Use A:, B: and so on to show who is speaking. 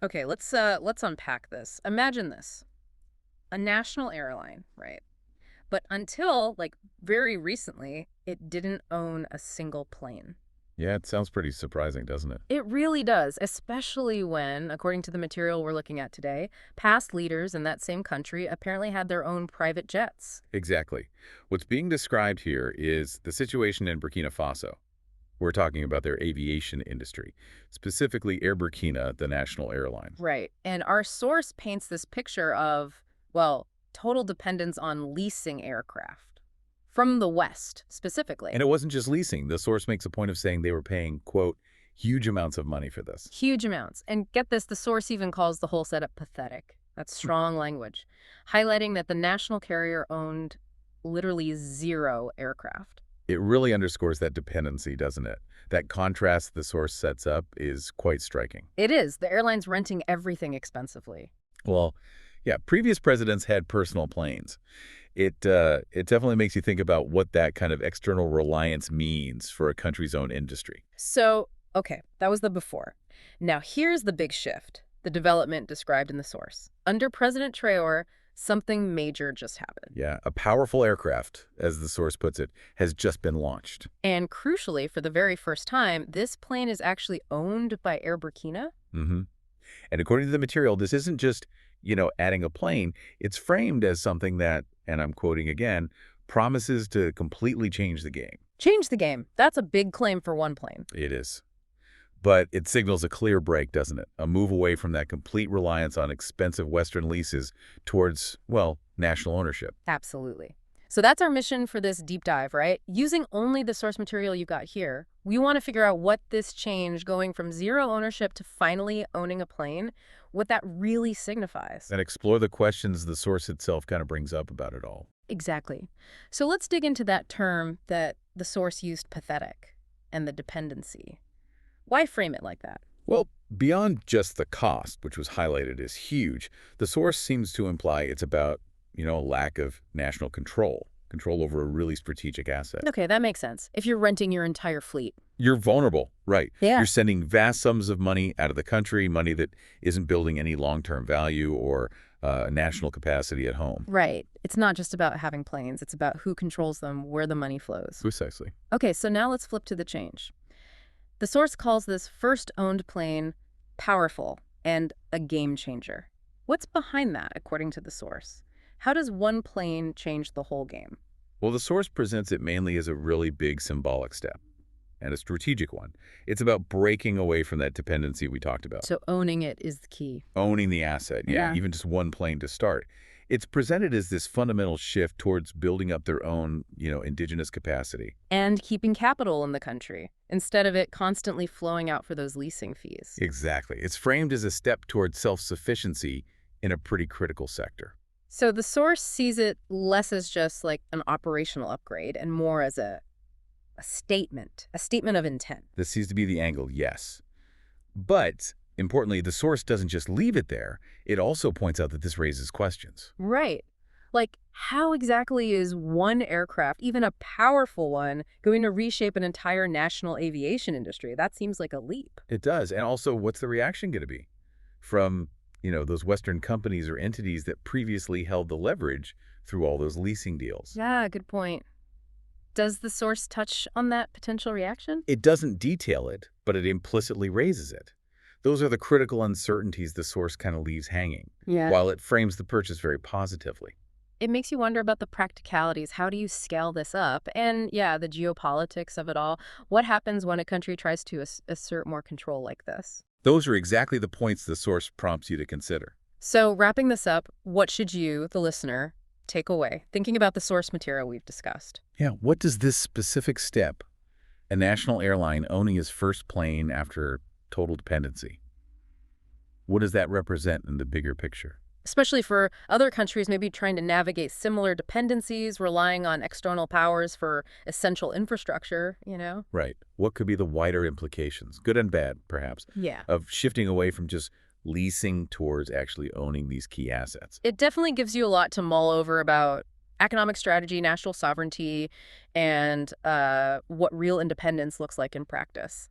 A: Okay, let's unpack this. Imagine this. A national airline, right? But until like very recently, it didn't own a single plane.
B: Yeah, it sounds pretty surprising, doesn't it?
A: It really does, especially when, according to the material we're looking at today, past leaders in that same country apparently had their own private jets.
B: Exactly. What's being described here is the situation in Burkina Faso. We're talking about their aviation industry, specifically Air Burkina, the national airline.
A: Right. And our source paints this picture of, well, total dependence on leasing aircraft from the West specifically.
B: And it wasn't just leasing. The source makes a point of saying they were paying, quote, huge amounts of money for this.
A: Huge amounts. And get this, the source even calls the whole setup pathetic. That's strong language, highlighting that the national carrier owned literally zero aircraft.
B: It really underscores that dependency, doesn't it? That contrast the source sets up is quite striking.
A: It is. The airline's renting everything expensively.
B: Well, yeah, previous presidents had personal planes. It definitely makes you think about what that kind of external reliance means for a country's own industry.
A: So, okay, that was the before. Now here's the big shift, the development described in the source. Under President Traore, something major just happened.
B: Yeah, a powerful aircraft, as the source puts it, has just been launched.
A: And crucially, for the very first time, this plane is actually owned by Air Burkina.
B: hmm And according to the material, this isn't just, adding a plane. It's framed as something that, and I'm quoting again, promises to completely change the game.
A: Change the game. That's a big claim for one plane.
B: It is. But it signals a clear break, doesn't it? A move away from that complete reliance on expensive Western leases towards, well, national ownership.
A: Absolutely. So that's our mission for this deep dive, right? Using only the source material you got here, we want to figure out what this change going from zero ownership to finally owning a plane, what that really signifies.
B: And explore the questions the source itself kind of brings up about it all.
A: Exactly. So let's dig into that term that the source used, pathetic, and the dependency. Why frame it like that?
B: Well, beyond just the cost, which was highlighted as huge, the source seems to imply it's about, a lack of national control over a really strategic asset.
A: Okay, that makes sense. If you're renting your entire fleet.
B: You're vulnerable, right?
A: Yeah.
B: You're sending vast sums of money out of the country, money that isn't building any long-term value or national capacity at home.
A: Right. It's not just about having planes. It's about who controls them, where the money flows.
B: Precisely.
A: Okay, so now let's flip to the change. The source calls this first owned plane powerful and a game changer. What's behind that, according to the source? How does one plane change the whole game?
B: Well, the source presents it mainly as a really big symbolic step and a strategic one. It's about breaking away from that dependency we talked about.
A: So owning it is the key.
B: Owning the asset, yeah,
A: Yeah.
B: even just one plane to start. It's presented as this fundamental shift towards building up their own, indigenous capacity.
A: And keeping capital in the country, instead of it constantly flowing out for those leasing fees.
B: Exactly. It's framed as a step towards self-sufficiency in a pretty critical sector.
A: So the source sees it less as just like an operational upgrade and more as a statement of intent.
B: This seems to be the angle, yes. But, importantly, the source doesn't just leave it there. It also points out that this raises questions.
A: Right. Like, how exactly is one aircraft, even a powerful one, going to reshape an entire national aviation industry? That seems like a leap.
B: It does. And also, what's the reaction going to be from, those Western companies or entities that previously held the leverage through all those leasing deals?
A: Yeah, good point. Does the source touch on that potential reaction?
B: It doesn't detail it, but it implicitly raises it. Those are the critical uncertainties the source kind of leaves hanging,
A: Yeah.
B: while it frames the purchase very positively.
A: It makes you wonder about the practicalities. How do you scale this up? And yeah, the geopolitics of it all. What happens when a country tries to assert more control like this?
B: Those are exactly the points the source prompts you to consider.
A: So wrapping this up, what should you, the listener, take away, thinking about the source material we've discussed?
B: Yeah, what does this specific step, a national airline owning its first plane after total dependency, what does that represent in the bigger picture?
A: Especially for other countries maybe trying to navigate similar dependencies, relying on external powers for essential infrastructure.
B: Right. What could be the wider implications, good and bad, perhaps,
A: Yeah.
B: of shifting away from just leasing towards actually owning these key assets?
A: It definitely gives you a lot to mull over about economic strategy, national sovereignty, and what real independence looks like in practice.